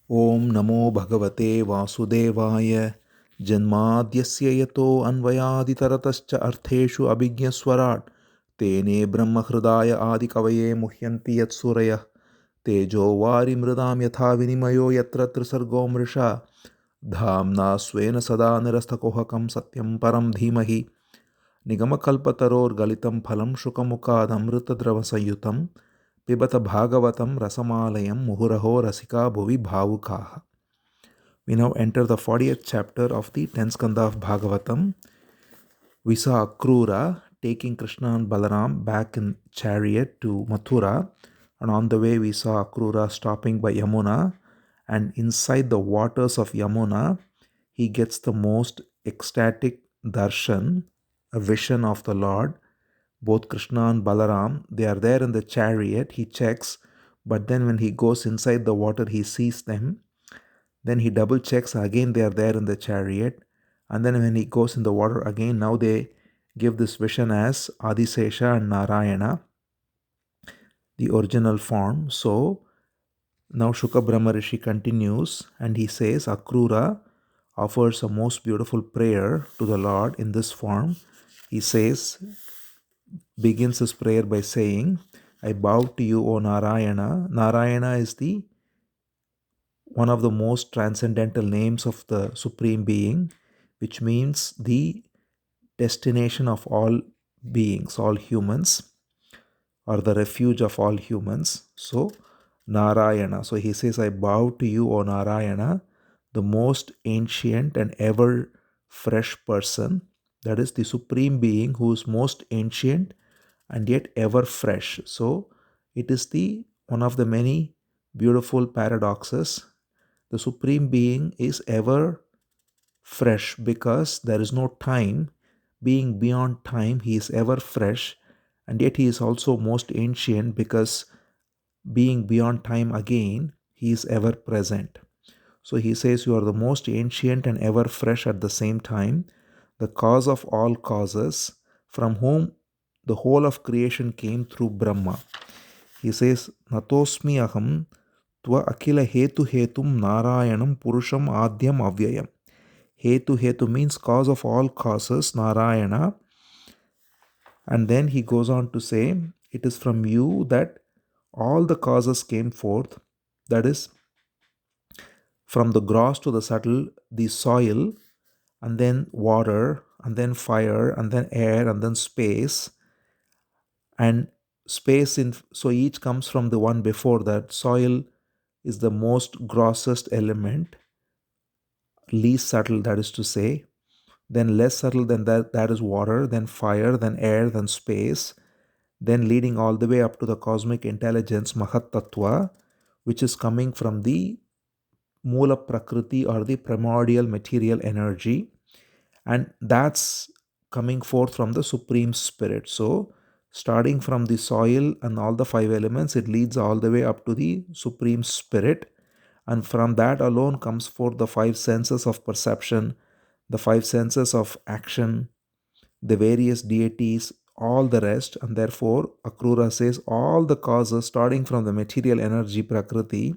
Om Namo Bhagavate Vasudevaya Janmadyasya Yato Anvayaditaratascha Artheshu Abhigyaswarat Tene Brahma Hridaya Adi Kavaye Muhyanti Yatsuraya Tejo Vari Mridam Yatha Vinimayo Yatra Trisargo Mrisha Dhamna Swena Sada Nirastakohakam Satyam Param Dhimahi Nigamakalpataror Galitam Phalam Shukamukadamrita Dravasayutam Pibata Bhagavatam Rasamalayam Muhuraho Rasika Bhuvi Bhavukaha. We now enter the 40th chapter of the 10th Skandha of Bhagavatam. We saw Akrura taking Krishna and Balaram back in chariot to Mathura, and on the way we saw Akrura stopping by Yamuna, and inside the waters of Yamuna he gets the most ecstatic darshan, a vision of the Lord. Both Krishna and Balaram, they are there in the chariot, he checks, but then when he goes inside the water he sees them. Then he double checks, again they are there in the chariot. And then when he goes in the water again, now they give this vision as Adi Sesha and Narayana, the original form. So now Shuka Brahma Rishi continues and he says, Akrura offers a most beautiful prayer to the Lord in this form. He says, begins his prayer by saying, I bow to you, O Narayana. Narayana is the one of the most transcendental names of the Supreme Being, which means the destination of all beings, all humans, or the refuge of all humans. So, Narayana. So he says, I bow to you, O Narayana, the most ancient and ever fresh person. That is the Supreme Being who is most ancient and yet ever fresh. So it is the one of the many beautiful paradoxes. The Supreme Being is ever fresh because there is no time. Being beyond time, he is ever fresh, and yet he is also most ancient because being beyond time again, he is ever present. So he says, you are the most ancient and ever fresh at the same time, the cause of all causes, from whom the whole of creation came through Brahma. He says, Natosmi aham tva akila hetu hetum narayanam purusham adyam avyayam. Hetu hetu means cause of all causes, Narayana. And then he goes on to say, it is from you that all the causes came forth, that is, from the gross to the subtle, the soil, and then water, and then fire, and then air, and then space. And space, so each comes from the one before that. Soil is the most grossest element, least subtle, that is to say. Then less subtle than that is water, then fire, then air, then space, then leading all the way up to the cosmic intelligence, Mahat Tattva, which is coming from the Mula Prakriti or the primordial material energy, and that's coming forth from the Supreme Spirit. So, starting from the soil and all the five elements, it leads all the way up to the Supreme Spirit, and from that alone comes forth the five senses of perception, the five senses of action, the various deities, all the rest. And therefore, Akrura says all the causes starting from the material energy Prakriti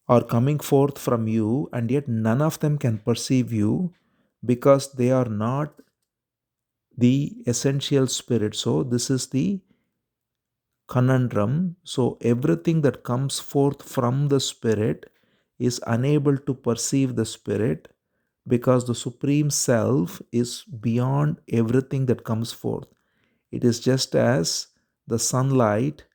are coming forth from you, and yet none of them can perceive you because they are not the essential spirit. So, this is the conundrum. So, everything that comes forth from the spirit is unable to perceive the spirit because the Supreme Self is beyond everything that comes forth. It is just as the sunlight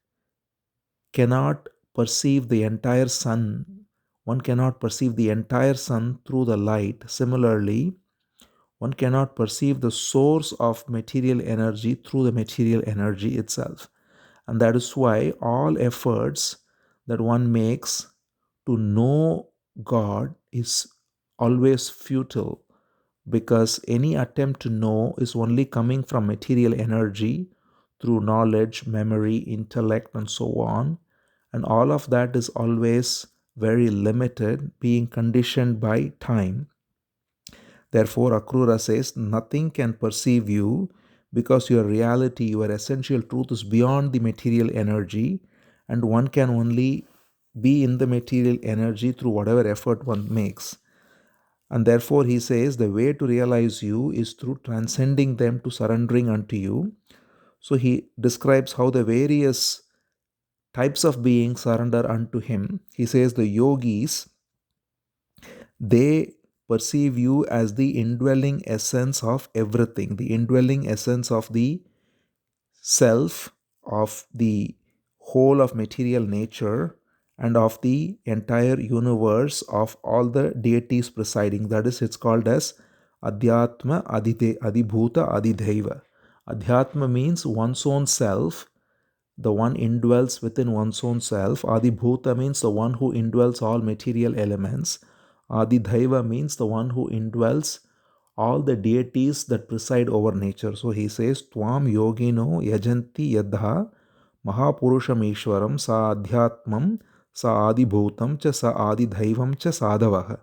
cannot perceive the entire sun. One cannot perceive the entire sun through the light. Similarly, one cannot perceive the source of material energy through the material energy itself. And that is why all efforts that one makes to know God is always futile, because any attempt to know is only coming from material energy through knowledge, memory, intellect, and so on. And all of that is always very limited, being conditioned by time. Therefore, Akrura says, nothing can perceive you because your reality, your essential truth is beyond the material energy, and one can only be in the material energy through whatever effort one makes. And therefore, he says the way to realize you is through transcending them to surrendering unto you. So he describes how the various types of beings surrender unto him. He says the yogis, they perceive you as the indwelling essence of everything, the indwelling essence of the self, of the whole of material nature, and of the entire universe of all the deities presiding. That is, it's called as Adhyatma, Adibhuta, Adidhaiva. Adhyatma means one's own self, the one indwells within one's own self. Adibhuta means the one who indwells all material elements. Adidhaiva means the one who indwells all the deities that preside over nature. So he says, Tvam yogino yajanti yadha Mahapurusham Ishwaram sa adhyatmam sa adibhutam cha sa adidhaivam cha sadavaha.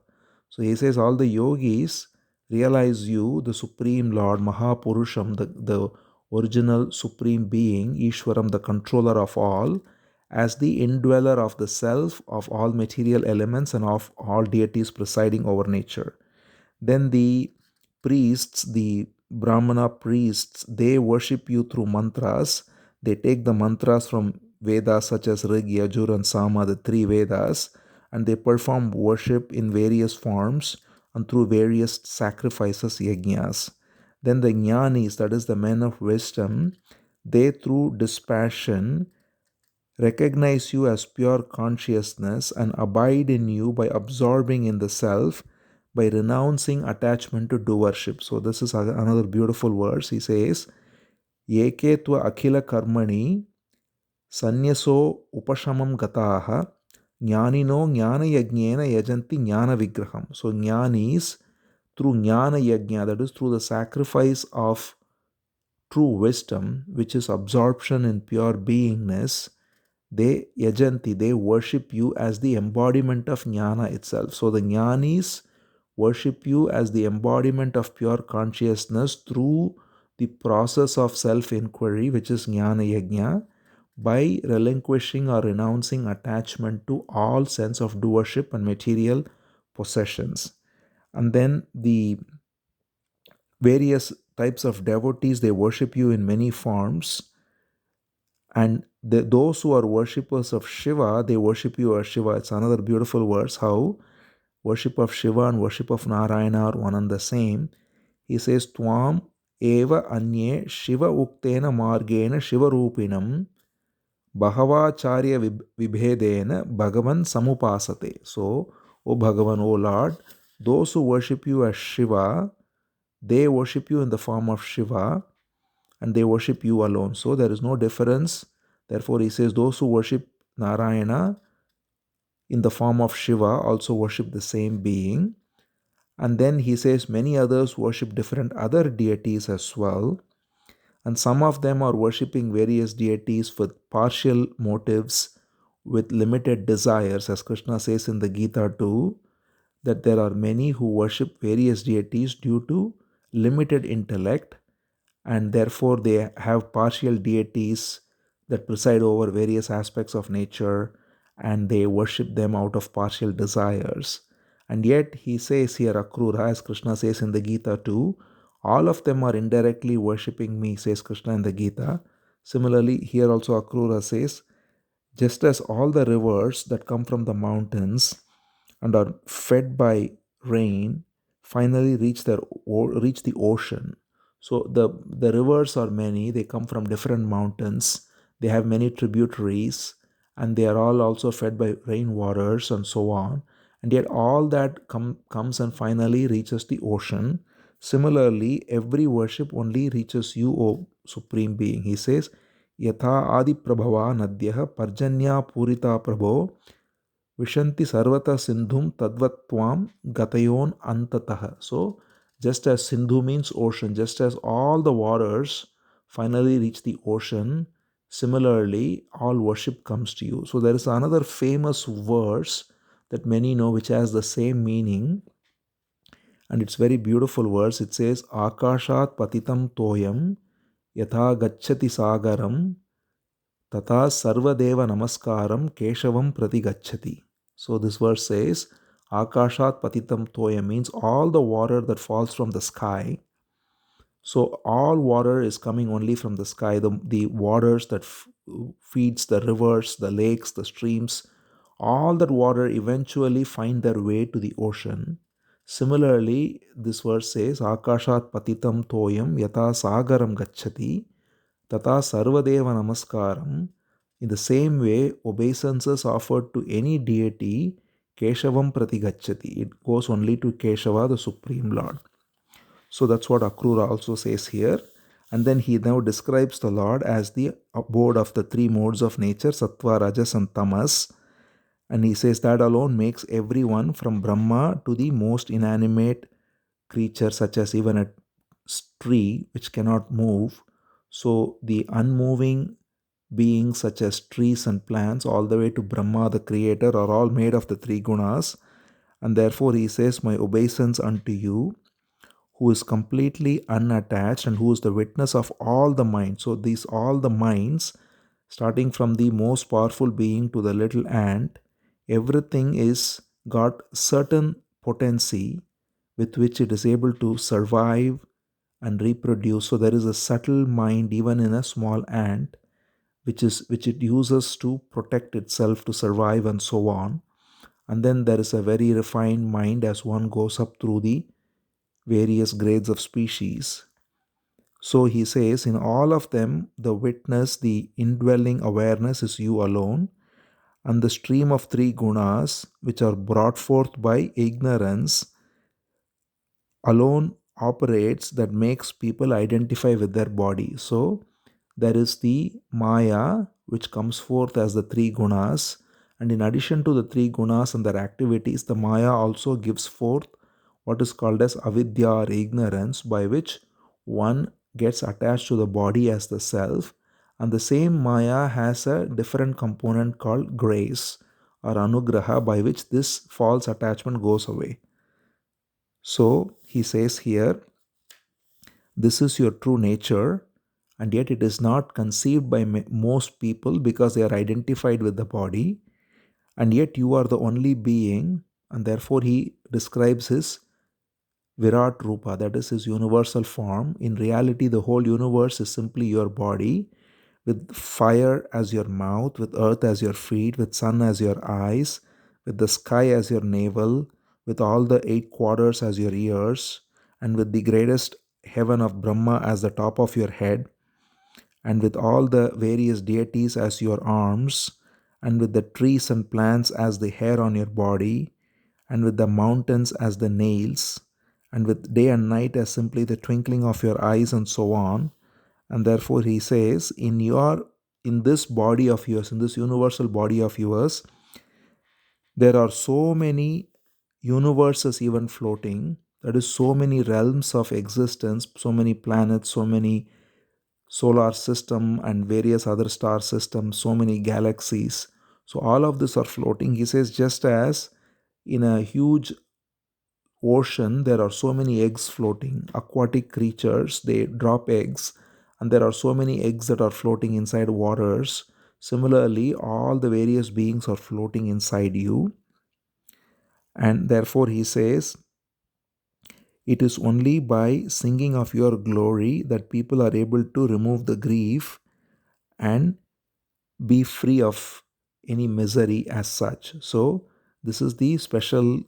So he says all the yogis realize you, the Supreme Lord, Mahapurusham, the original Supreme Being, Ishwaram, the controller of all, as the indweller of the self, of all material elements, and of all deities presiding over nature. Then the priests, the Brahmana priests, they worship you through mantras. They take the mantras from Vedas such as Rig, Yajur, and Sama, the three Vedas, and they perform worship in various forms and through various sacrifices, yajnas. Then the jnanis, that is the men of wisdom, they through dispassion recognize you as pure consciousness and abide in you by absorbing in the self, by renouncing attachment to doership. So this is another beautiful verse. He says, Yeke tva akhila karmani sanyaso upashamam gataha jnanino jnana yajnena yajanti jnana vigraham. So jnanis, through jnana yajna, that is through the sacrifice of true wisdom, which is absorption in pure beingness, they yajanti, they worship you as the embodiment of jnana itself. So the jnanis worship you as the embodiment of pure consciousness through the process of self-inquiry, which is jnana yajna, by relinquishing or renouncing attachment to all sense of doership and material possessions. And then the various types of devotees, they worship you in many forms. And those who are worshippers of Shiva, they worship you as Shiva. It's another beautiful verse how worship of Shiva and worship of Narayana are one and the same. He says, Tvam eva anye Shiva uktena margena Shiva rupinam Bhavacharya vibhedena Bhagavan samupasate. So, O Bhagavan, O Lord, those who worship you as Shiva, they worship you in the form of Shiva and they worship you alone. So there is no difference. Therefore, he says those who worship Narayana in the form of Shiva also worship the same being. And then he says many others worship different other deities as well. And some of them are worshipping various deities with partial motives, with limited desires, as Krishna says in the Gita too, that there are many who worship various deities due to limited intellect, and therefore they have partial deities that preside over various aspects of nature, and they worship them out of partial desires. And yet he says here, Akrura, as Krishna says in the Gita too, all of them are indirectly worshipping me, says Krishna in the Gita. Similarly, here also Akrura says, just as all the rivers that come from the mountains and are fed by rain finally reach the ocean. So the rivers are many, they come from different mountains, they have many tributaries, and they are all also fed by rainwaters and so on. And yet all that comes and finally reaches the ocean. Similarly, every worship only reaches you, O Supreme Being. He says, Yatha Adi Prabhava Nadhyah Parjanya Purita Prabho Vishanti Sarvata Sindhum Tadvatvam Gatayon Antataha. So, just as Sindhu means ocean, just as all the waters finally reach the ocean, similarly, all worship comes to you. So, there is another famous verse that many know which has the same meaning, and it's very beautiful verse. It says, Akashat Patitam Toyam Yatha Gacchati Sagaram Tata Sarvadeva Namaskaram Keshavam Prati Gacchati. So this verse says, Akashat Patitam Toya means all the water that falls from the sky. So all water is coming only from the sky. The waters that feeds the rivers, the lakes, the streams, all that water eventually find their way to the ocean. Similarly, this verse says, Akashat Patitam Toyam Yata Sagaram Gacchati Tata Sarvadeva Namaskaram. In the same way, obeisances offered to any deity, Keshavam Pratigachati. It goes only to Keshava, the Supreme Lord. So that's what Akrura also says here. And then he now describes the Lord as the abode of the three modes of nature, Sattva, Rajas, and Tamas. And he says that alone makes everyone from Brahma to the most inanimate creature, such as even a tree which cannot move. So the unmoving beings such as trees and plants, all the way to Brahma, the creator, are all made of the three gunas. And therefore he says, my obeisance unto you, who is completely unattached and who is the witness of all the minds. So these all the minds, starting from the most powerful being to the little ant, everything is got certain potency with which it is able to survive and reproduce. So there is a subtle mind even in a small ant, which it uses to protect itself, to survive, and so on. And then there is a very refined mind as one goes up through the various grades of species. So he says, in all of them, the witness, the indwelling awareness is you alone, and the stream of three gunas, which are brought forth by ignorance, alone operates that makes people identify with their body. So there is the Maya, which comes forth as the three gunas, and in addition to the three gunas and their activities, the Maya also gives forth what is called as avidya or ignorance, by which one gets attached to the body as the self, and the same Maya has a different component called grace or anugraha, by which this false attachment goes away. So he says here, this is your true nature, and yet it is not conceived by most people because they are identified with the body, and yet you are the only being, and therefore he describes his Virat Rupa, that is his universal form. In reality, the whole universe is simply your body, with fire as your mouth, with earth as your feet, with sun as your eyes, with the sky as your navel, with all the eight quarters as your ears, and with the greatest heaven of Brahma as the top of your head, and with all the various deities as your arms, and with the trees and plants as the hair on your body, and with the mountains as the nails, and with day and night as simply the twinkling of your eyes, and so on. And therefore he says, in this body of yours, in this universal body of yours, there are so many universes even floating. That is, so many realms of existence, so many planets, so many solar system and various other star systems, so many galaxies. So all of this are floating. He says, just as in a huge ocean there are so many eggs floating, aquatic creatures, they drop eggs, and there are so many eggs that are floating inside waters. Similarly, all the various beings are floating inside you. And therefore he says, it is only by singing of your glory that people are able to remove the grief and be free of any misery as such. So this is the special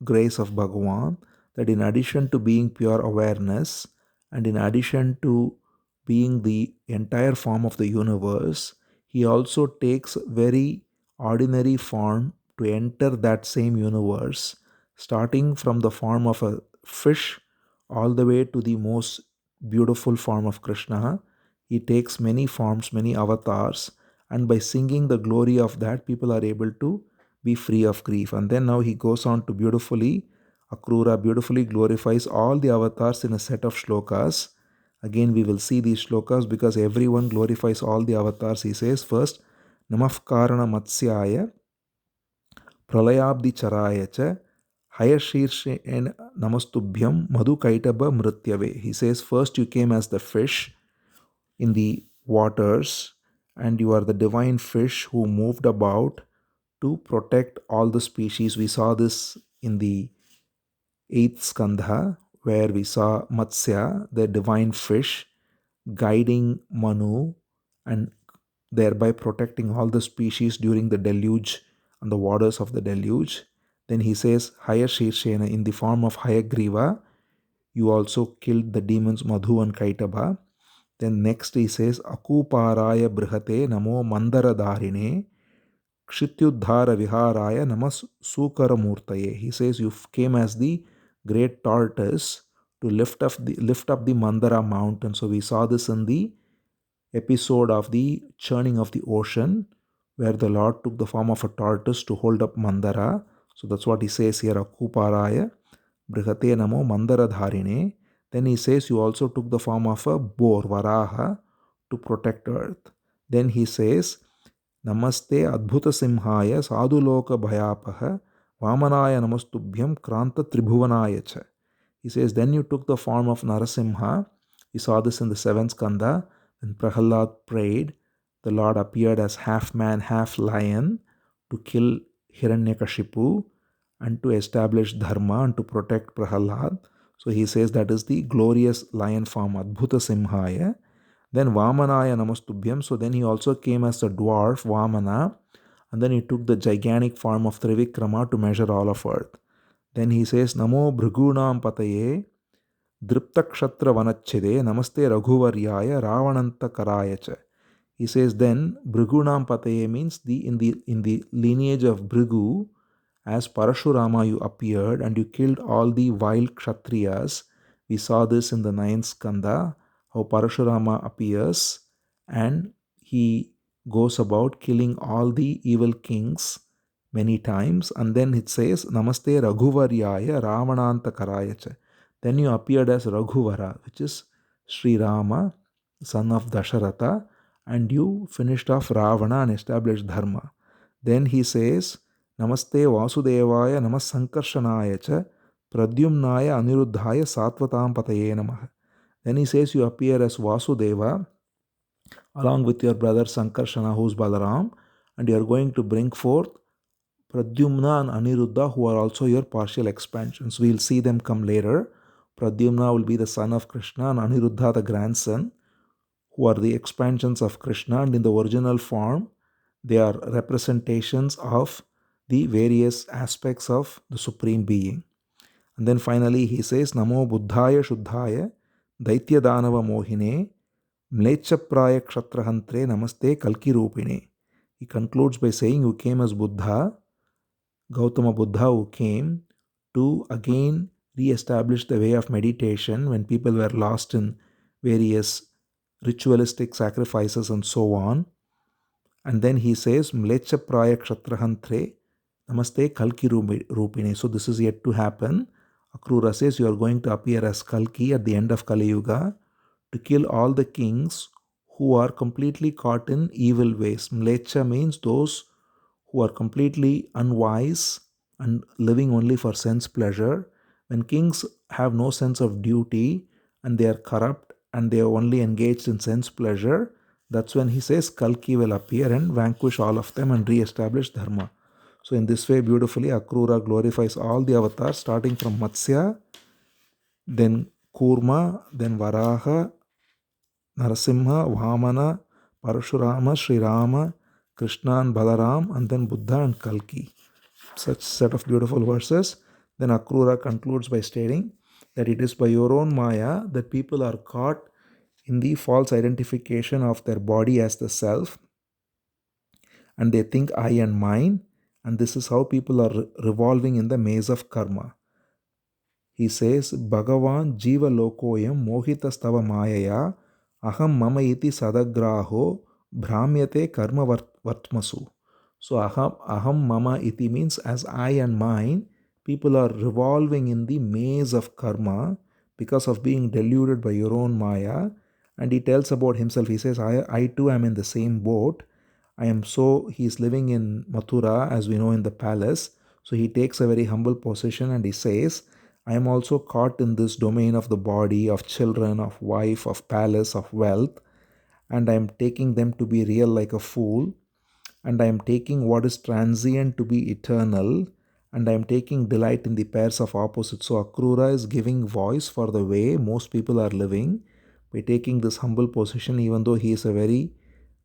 grace of Bhagavan, that in addition to being pure awareness, and in addition to being the entire form of the universe, he also takes very ordinary form to enter that same universe, starting from the form of a fish all the way to the most beautiful form of Krishna. He takes many forms, many avatars, and by singing the glory of that, people are able to be free of grief. And then now he goes on to beautifully, Akrura beautifully glorifies all the avatars in a set of shlokas. Again, we will see these shlokas because everyone glorifies all the avatars. He says first, Namafkarana Matsyaya, Pralayabdi Charaya cha, Hayashirshen Namastubhyam Madhu Kaitaba Mrityave. He says, first you came as the fish in the waters, and you are the divine fish who moved about to protect all the species. We saw this in the 8th Skandha, where we saw Matsya, the divine fish, guiding Manu and thereby protecting all the species during the deluge and the waters of the deluge. Then he says, Haya Shirshena, in the form of Hayagriva, you also killed the demons Madhu and Kaitaba. Then next he says, Akuparaya Brihate Namo Mandaradharine Kshityuddhara Viharaya Namas Sukaramurtaye. He says, you came as the great tortoise to lift up the Mandara mountain. So we saw this in the episode of the churning of the ocean, where the Lord took the form of a tortoise to hold up Mandara. So that's what he says here, Akuparaya Brihate Namo Mandaradharine. Then he says, you also took the form of a boar, Varaha, to protect earth. Then he says, Namaste Adbhuta Simhaya Sadhuloka Bhayapaha Vamanaya Namastubhyam Kranta Tribhuvanaya Cha. He says, then you took the form of Narasimha. We saw this in the 7th Skandha. When Prahalad prayed, the Lord appeared as half man, half lion to kill Hiranyakashipu and to establish Dharma and to protect Prahalad. So he says that is the glorious lion form, Adbhuta Simhaya. Then Vamanaya Namastubhyam. So then he also came as a dwarf, Vamana, and then he took the gigantic form of Trivikrama to measure all of earth. Then he says, Namo Bhrigunam Pataye Driptakshatra Vanachide Namaste Raghuvaryaya Ravananta Karayacha. He says then Bhrigunam Pataye means in the lineage of Bhrigu, as Parashurama you appeared and you killed all the wild Kshatriyas. We saw this in the 9th Skandha, how Parashurama appears and he goes about killing all the evil kings many times. And then it says, Namaste Raghuvaryaya Ravananta Karayacha. Then you appeared as Raghuvara, which is Sri Rama, son of Dasharatha, and you finished off Ravana and established Dharma. Then he says, Namaste Vasudevaya Namas Sankarshanaya Cha Pradyumnaya Aniruddhaya Satvatam Pataye Namah. Then he says you appear as Vasudeva along with your brother Sankarshana, who is Balaram, and you are going to bring forth Pradyumna and Aniruddha, who are also your partial expansions. We'll see them come later. Pradyumna will be the son of Krishna and Aniruddha the grandson, who are the expansions of Krishna, and in the original form they are representations of the various aspects of the Supreme Being. And then finally he says, Namo Buddhaya Shuddhaya Daitya Danava Mohine Mlechapraya Kshatrahantre Namaste Kalki Rupine. He concludes by saying, you came as Buddha, Gautama Buddha, who came to again re-establish the way of meditation when people were lost in various ritualistic sacrifices and so on. And then he says, Mlecha Praya Kshatrahantre Namaste Kalki Rupine. So this is yet to happen. Akrura says you are going to appear as Kalki at the end of Kali Yuga to kill all the kings who are completely caught in evil ways. Mlecha means those who are completely unwise and living only for sense pleasure. When kings have no sense of duty and they are corrupt and they are only engaged in sense pleasure, that's when he says Kalki will appear and vanquish all of them and re-establish Dharma. So in this way, beautifully, Akrura glorifies all the avatars, starting from Matsya, then Kurma, then Varaha, Narasimha, Vamana, Parashurama, Sri Rama, Krishna and Balaram, and then Buddha and Kalki. Such set of beautiful verses. Then Akrura concludes by stating that it is by your own Maya that people are caught in the false identification of their body as the self, and they think I and mine, and this is how people are revolving in the maze of karma. He says, Bhagavan Jiva Lokoyam Mohita Stava Mayaya Aham Mama Iti Sadagraho Brahmyate Karma Vartmasu. So aham Mama Iti means as I and mine, people are revolving in the maze of karma because of being deluded by your own Maya. And he tells about himself. He says, I too am in the same boat. He is living in Mathura, as we know, in the palace. So he takes a very humble position and he says, I am also caught in this domain of the body, of children, of wife, of palace, of wealth. and I am taking them to be real like a fool, and I am taking what is transient to be eternal, and I am taking delight in the pairs of opposites. So Akrura is giving voice for the way most people are living by taking this humble position, even though he is a very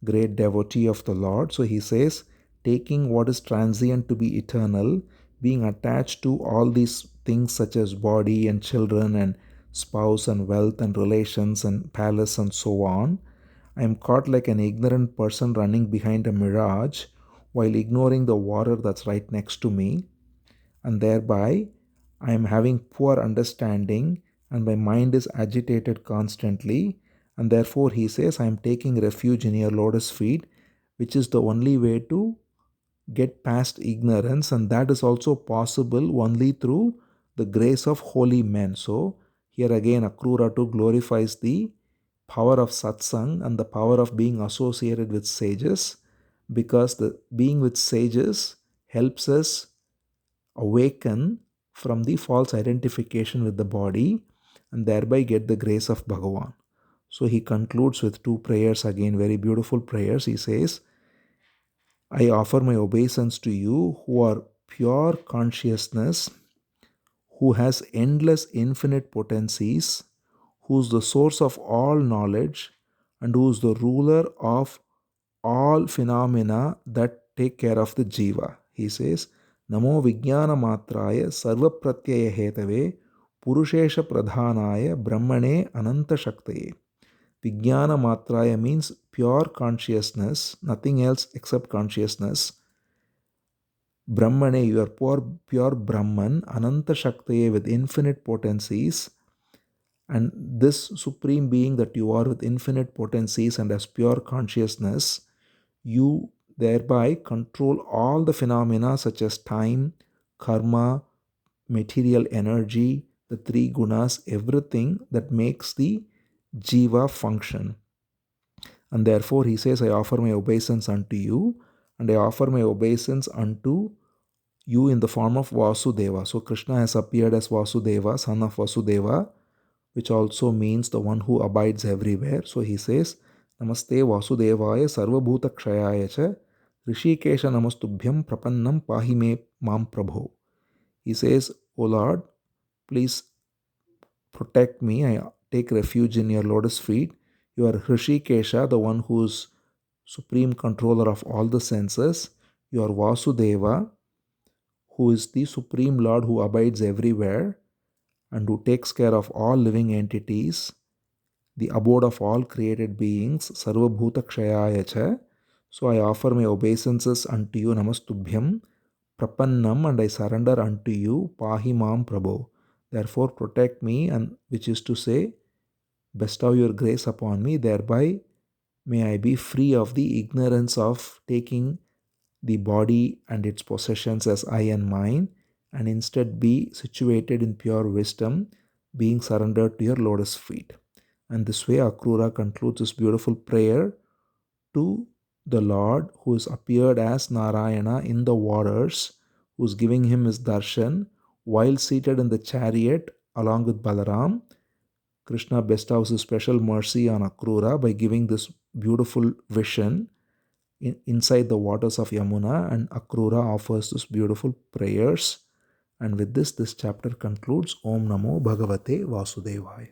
great devotee of the Lord. So he says, taking what is transient to be eternal, being attached to all these things such as body and children and spouse and wealth and relations and palace and so on. I am caught like an ignorant person running behind a mirage while ignoring the water that's right next to me, and thereby I am having poor understanding and my mind is agitated constantly. And therefore, he says, I am taking refuge in your lotus feet, which is the only way to get past ignorance, and that is also possible only through the grace of holy men. So, here again, Akrura too glorifies the power of satsang and the power of being associated with sages, because the being with sages helps us awaken from the false identification with the body and thereby get the grace of Bhagavan. So he concludes with two prayers, again very beautiful prayers. He says, I offer my obeisance to you who are pure consciousness, who has endless infinite potencies, who is the source of all knowledge, and who is the ruler of all phenomena that take care of the jiva. He says, Namo Vijnana Matraya Sarva Pratyaya Hetave Purushesha Pradhanaya Brahmane Ananta Shaktaye. Vijnana Matraya means pure consciousness, nothing else except consciousness. Brahmane, you are pure Brahman, Ananta Shaktaye with infinite potencies. And this supreme being that you are with infinite potencies and as pure consciousness, you thereby control all the phenomena such as time, karma, material energy, the three gunas, everything that makes the jiva function. And therefore, he says, I offer my obeisance unto you, and I offer my obeisance unto you in the form of Vasudeva. So Krishna has appeared as Vasudeva, son of Vasudeva, which also means the one who abides everywhere. So he says, Namaste Vasudevaya Sarvabhuta Kshayaya Cha Rishikesha Namastubhyam Prapannam Pahime Mam Prabho. He says, O Lord, please protect me. I take refuge in your lotus feet. You are Rishikesha, the one who is supreme controller of all the senses. You are Vasudeva, who is the supreme Lord who abides everywhere and who takes care of all living entities, the abode of all created beings, Sarva Bhuta Kshayaya Cha. So I offer my obeisances unto you, Namastubhyam, Prapannam, and I surrender unto you, Pahi Mam Prabho. Therefore protect me, and which is to say, bestow your grace upon me, thereby may I be free of the ignorance of taking the body and its possessions as I and mine, and instead be situated in pure wisdom, being surrendered to your lotus feet. And this way, Akrura concludes this beautiful prayer to the Lord who has appeared as Narayana in the waters, who is giving him his darshan while seated in the chariot along with Balaram. Krishna bestows his special mercy on Akrura by giving this beautiful vision inside the waters of Yamuna, and Akrura offers these beautiful prayers. And with this chapter concludes. Om Namo Bhagavate Vasudevaya.